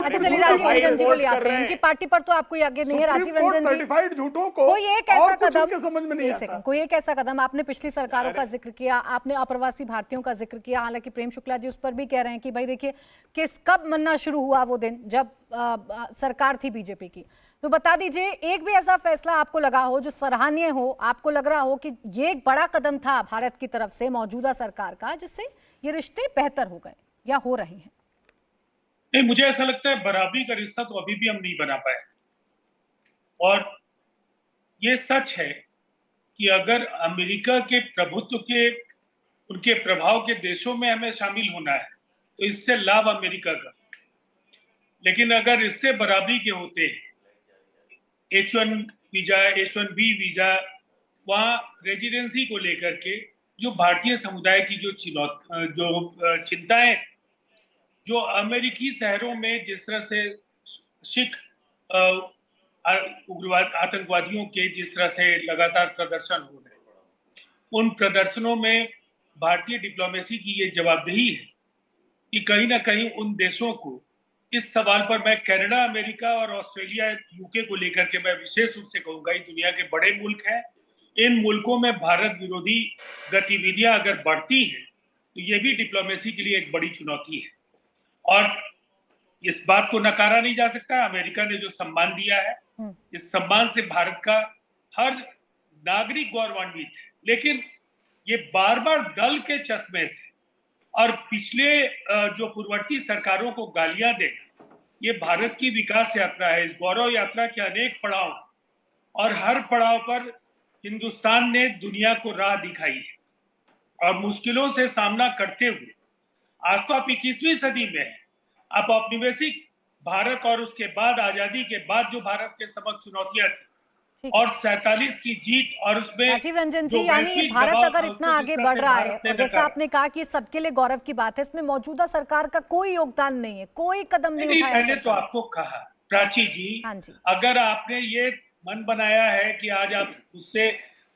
अच्छा चलिए राजीव रंजन जी को ले आते हैं। इनकी पार्टी पर तो आपको आगे नहीं है राजीव रंजन जी। सर्टिफाइड झूठों को कोई एक ऐसा कदम समझ में नहीं आता। कोई एक ऐसा कदम, आपने पिछली सरकारों का जिक्र किया, आपने अप्रवासी भारतीयों का जिक्र किया, हालांकि प्रेम शुक्ला जी उस पर भी कह रहे हैं कि भाई देखिए कब मनना शुरू हुआ वो दिन जब सरकार थी बीजेपी की। तो बता दीजिए एक भी ऐसा फैसला आपको लगा हो जो सराहनीय हो, आपको लग रहा हो कि ये एक बड़ा कदम था भारत की तरफ से मौजूदा सरकार का जिससे ये रिश्ते बेहतर हो गए या हो रहे हैं? नहीं, मुझे ऐसा लगता है बराबरी का रिश्ता तो अभी भी हम नहीं बना पाए। और ये सच है कि अगर अमेरिका के प्रभुत्व के, उनके प्रभाव के देशों में हमें शामिल होना है तो इससे लाभ अमेरिका का। लेकिन अगर रिश्ते बराबरी के होते हैं, H1 वीजा, H1B वीजा, वहाँ रेजिडेंसी को लेकर के जो भारतीय समुदाय की जो चिंताएं, जो अमेरिकी शहरों में जिस तरह से सिख उग्रवाद आतंकवादियों के जिस तरह से लगातार प्रदर्शन हो रहे हैं, उन प्रदर्शनों में भारतीय डिप्लोमेसी की ये जवाबदेही है कि कहीं ना कहीं उन देशों को इस सवाल पर, मैं कनाडा, अमेरिका और ऑस्ट्रेलिया, यूके को लेकर के मैं विशेष रूप से कहूंगा, ये दुनिया के बड़े मुल्क हैं। इन मुल्कों में भारत विरोधी गतिविधियां अगर बढ़ती हैं तो ये भी डिप्लोमेसी के लिए एक बड़ी चुनौती है। और इस बात को नकारा नहीं जा सकता, अमेरिका ने जो सम्मान दिया है, इस सम्मान से भारत का हर नागरिक गौरवान्वित है। लेकिन ये बार बार दल के चश्मे से और पिछले जो पूर्ववर्ती सरकारों को गालियां देना, ये भारत की विकास यात्रा है। इस गौरव यात्रा के अनेक पड़ाव और हर पड़ाव पर हिंदुस्तान ने दुनिया को राह दिखाई है और मुश्किलों से सामना करते हुए आज तो आप 21वीं सदी में है। आप औपनिवेशिक भारत और उसके बाद आजादी के बाद जो भारत के समक्ष चुनौतियां थी और 47 की जीत, और उसमें राजीव रंजन जी यानी भारत अगर इतना आगे बढ़ रहा है और जैसा आपने कहा कि सबके लिए गौरव की बात है, इसमें मौजूदा सरकार का कोई योगदान नहीं है, कोई कदम नहीं उठाया। मैंने तो आपको कहा प्राची जी, अगर आपने ये मन बनाया है कि आज आप उससे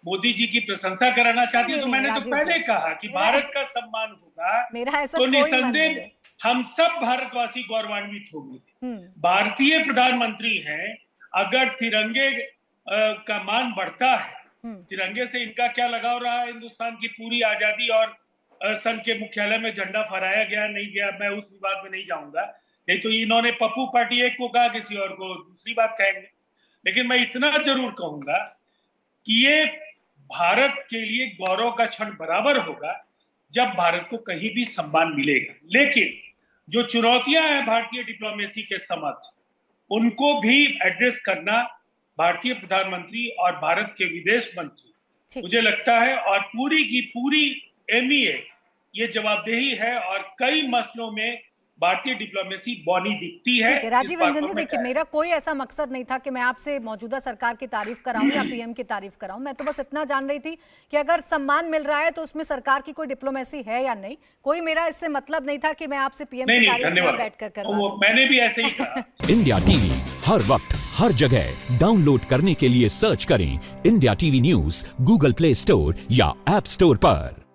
मोदी जी की प्रशंसा कराना चाहती है तो मैंने तो पहले कहा कि भारत का सम्मान होगा तो निसंदेह हम सब भारतवासी गौरवान्वित होंगे। भारतीय प्रधानमंत्री हैं, अगर तिरंगे का मान बढ़ता है, तिरंगे से इनका क्या लगाव रहा है, हिंदुस्तान की पूरी आजादी और संघ के मुख्यालय में झंडा फहराया गया नहीं गया, मैं उस विवाद में नहीं जाऊंगा। नहीं तो इन्होंने पप्पू पार्टी एक को कहा, किसी और को दूसरी बात कहेंगे। लेकिन मैं इतना जरूर कहूंगा कि ये भारत के लिए गौरव का क्षण बराबर होगा जब भारत को कहीं भी सम्मान मिलेगा। लेकिन जो चुनौतियां हैं भारतीय डिप्लोमेसी के समक्ष, उनको भी एड्रेस करना भारतीय प्रधानमंत्री और भारत के विदेश मंत्री, मुझे लगता है, और पूरी की पूरी MEA ये जवाबदेही है। और कई मसलों में भारतीय डिप्लोमेसी बौनी दिखती है। राजीव रंजन जी देखिए, मेरा कोई ऐसा मकसद नहीं था कि मैं आपसे मौजूदा सरकार की तारीफ कराऊं या PM की तारीफ कराऊं। मैं तो बस इतना जान रही थी कि अगर सम्मान मिल रहा है तो उसमें सरकार की कोई डिप्लोमेसी है या नहीं। कोई मेरा इससे मतलब नहीं था कि मैं आपसे PM की तारीफ बैठकर करवाऊं। मैंने भी ऐसे ही कहा। इंडिया टीवी हर वक्त हर जगह डाउनलोड करने के लिए सर्च करें India TV news Google play store या ऐप स्टोर पर।